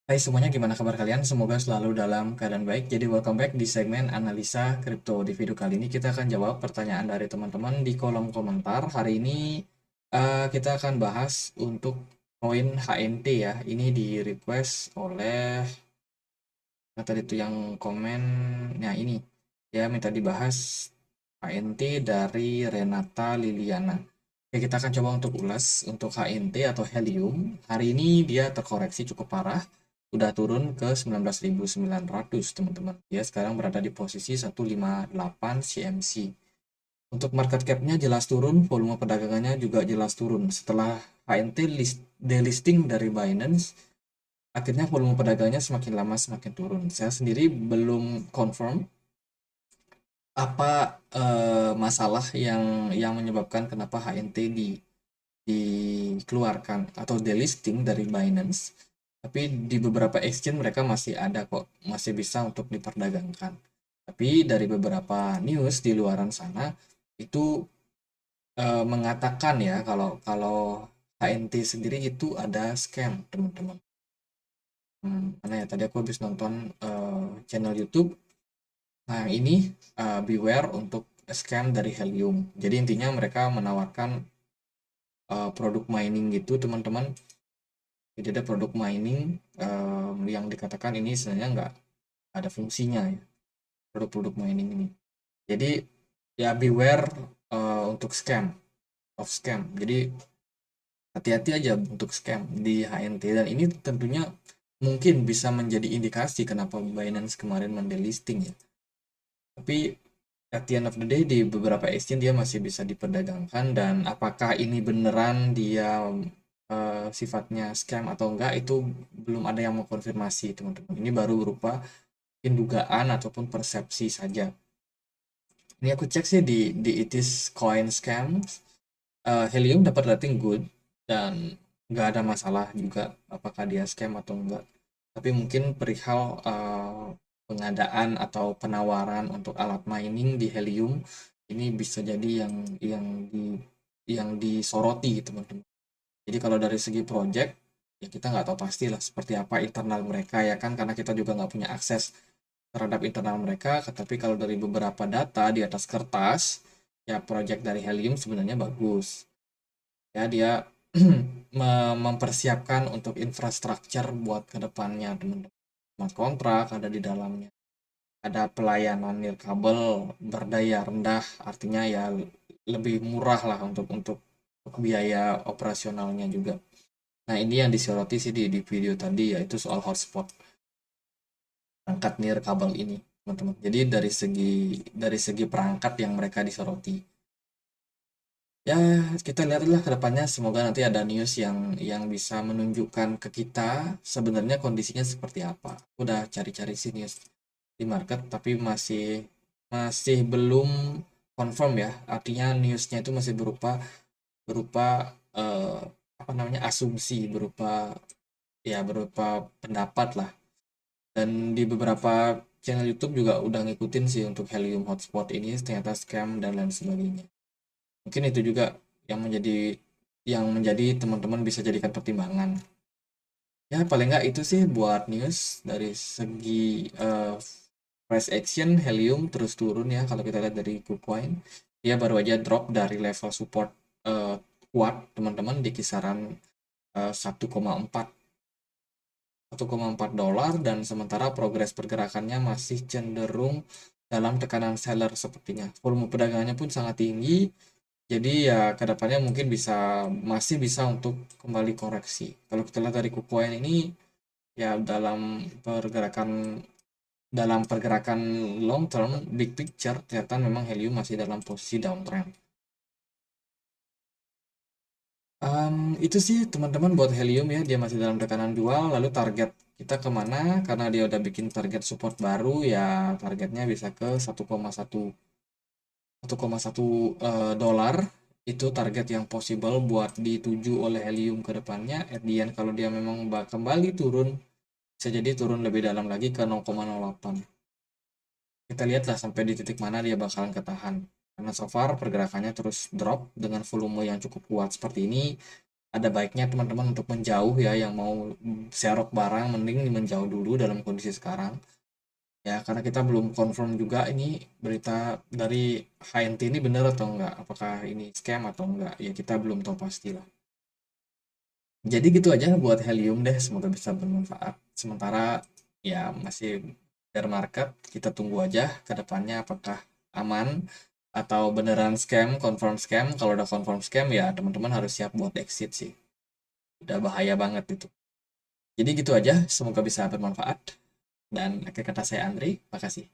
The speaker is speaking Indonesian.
Hai semuanya, gimana kabar kalian? Semoga selalu dalam keadaan baik. Jadi welcome back di segmen analisa kripto. Di video kali ini kita akan jawab pertanyaan dari teman-teman di kolom komentar. Hari ini kita akan bahas untuk koin HNT ya. Ini di request oleh tadi itu yang komen. Nah ini dia minta dibahas HNT dari Renata Liliana. Oke, kita akan coba untuk ulas untuk HNT atau helium. Hari ini dia terkoreksi cukup parah, udah turun ke 19.900 teman-teman. Dia sekarang berada di posisi 158 CMC. Untuk market cap-nya jelas turun, volume perdagangannya juga jelas turun. Setelah HNT delisting dari Binance, akhirnya volume perdagangannya semakin lama semakin turun. Saya sendiri belum confirm apa masalah yang menyebabkan kenapa HNT dikeluarkan atau delisting dari Binance. Tapi di beberapa exchange mereka masih ada kok, masih bisa untuk diperdagangkan. Tapi dari beberapa news di luaran sana itu mengatakan ya kalau kalau HNT sendiri itu ada scam, teman-teman. Mana ya tadi aku habis nonton channel YouTube. Nah, ini beware untuk scam dari Helium. Jadi intinya mereka menawarkan produk mining gitu, teman-teman. Jadi ada produk mining yang dikatakan ini sebenarnya nggak ada fungsinya ya, produk-produk mining ini. Jadi ya beware untuk scam. Jadi hati-hati aja untuk scam di HNT, dan ini tentunya mungkin bisa menjadi indikasi kenapa Binance kemarin mendelisting ya. Tapi at the end of the day di beberapa exchange dia masih bisa diperdagangkan, dan apakah ini beneran dia sifatnya scam atau enggak itu belum ada yang mengkonfirmasi, teman-teman. Ini baru berupa mungkin dugaan ataupun persepsi saja. Ini aku cek sih di It Is Coin Scams. Helium dapat rating good dan nggak ada masalah juga apakah dia scam atau enggak. Tapi mungkin perihal pengadaan atau penawaran untuk alat mining di Helium ini bisa jadi yang di yang disoroti, teman-teman. Jadi kalau dari segi project ya kita nggak tahu pastilah seperti apa internal mereka ya kan, karena kita juga nggak punya akses terhadap internal mereka. Tapi kalau dari beberapa data di atas kertas ya project dari Helium sebenarnya bagus ya. Dia mempersiapkan untuk infrastruktur buat kedepannya, teman-teman. Smart kontrak ada di dalamnya, ada pelayanan nirkabel berdaya rendah, artinya ya lebih murah lah untuk biaya operasionalnya juga. Nah ini yang disoroti sih di video tadi, yaitu soal hotspot perangkat nirkabel ini, teman-teman. Jadi dari segi perangkat yang mereka disoroti. Ya, kita lihatlah ke depannya, semoga nanti ada news yang bisa menunjukkan ke kita sebenarnya kondisinya seperti apa. Aku udah cari-cari sih news di market, tapi masih masih belum confirm ya. Artinya newsnya itu masih berupa berupa eh, apa namanya, asumsi, berupa pendapat lah. Dan di beberapa channel YouTube juga udah ngikutin sih untuk Helium Hotspot ini ternyata scam dan lain sebagainya. Mungkin itu juga yang menjadi teman-teman bisa jadikan pertimbangan. Ya paling nggak itu sih buat news dari segi price action Helium terus turun ya. Kalau kita lihat dari KuCoin, dia baru aja drop dari level support eh, kuat, teman-teman, di kisaran 1,4 $1,4, dan sementara progres pergerakannya masih cenderung dalam tekanan seller sepertinya. Volume perdagangannya pun sangat tinggi, jadi ya kedepannya mungkin masih bisa untuk kembali koreksi. Kalau kita lihat dari KuCoin ini ya dalam pergerakan long term big picture ternyata memang Helium masih dalam posisi downtrend. Itu sih teman-teman buat Helium ya, dia masih dalam tekanan jual. Lalu target kita kemana? Karena dia udah bikin target support baru ya, targetnya bisa ke 1,1 dolar. Itu target yang possible buat dituju oleh Helium ke depannya. At the end kalau dia memang kembali turun, bisa jadi turun lebih dalam lagi ke 0,08. Kita lihatlah sampai di titik mana dia bakalan ketahan. Karena so far pergerakannya terus drop dengan volume yang cukup kuat seperti ini. ada baiknya teman-teman untuk menjauh ya, yang mau serok barang mending menjauh dulu dalam kondisi sekarang. Ya, karena kita belum confirm juga ini berita dari HNT ini benar atau enggak, apakah ini scam atau enggak, ya kita belum tahu pasti lah. Jadi gitu aja buat Helium deh, semoga bisa bermanfaat. Sementara ya masih bear market, kita tunggu aja ke depannya apakah aman atau beneran scam, confirm scam. Kalau udah confirm scam ya teman-teman harus siap buat exit sih. Udah bahaya banget itu. Jadi gitu aja, semoga bisa bermanfaat. Dan akhir kata saya Andri, makasih.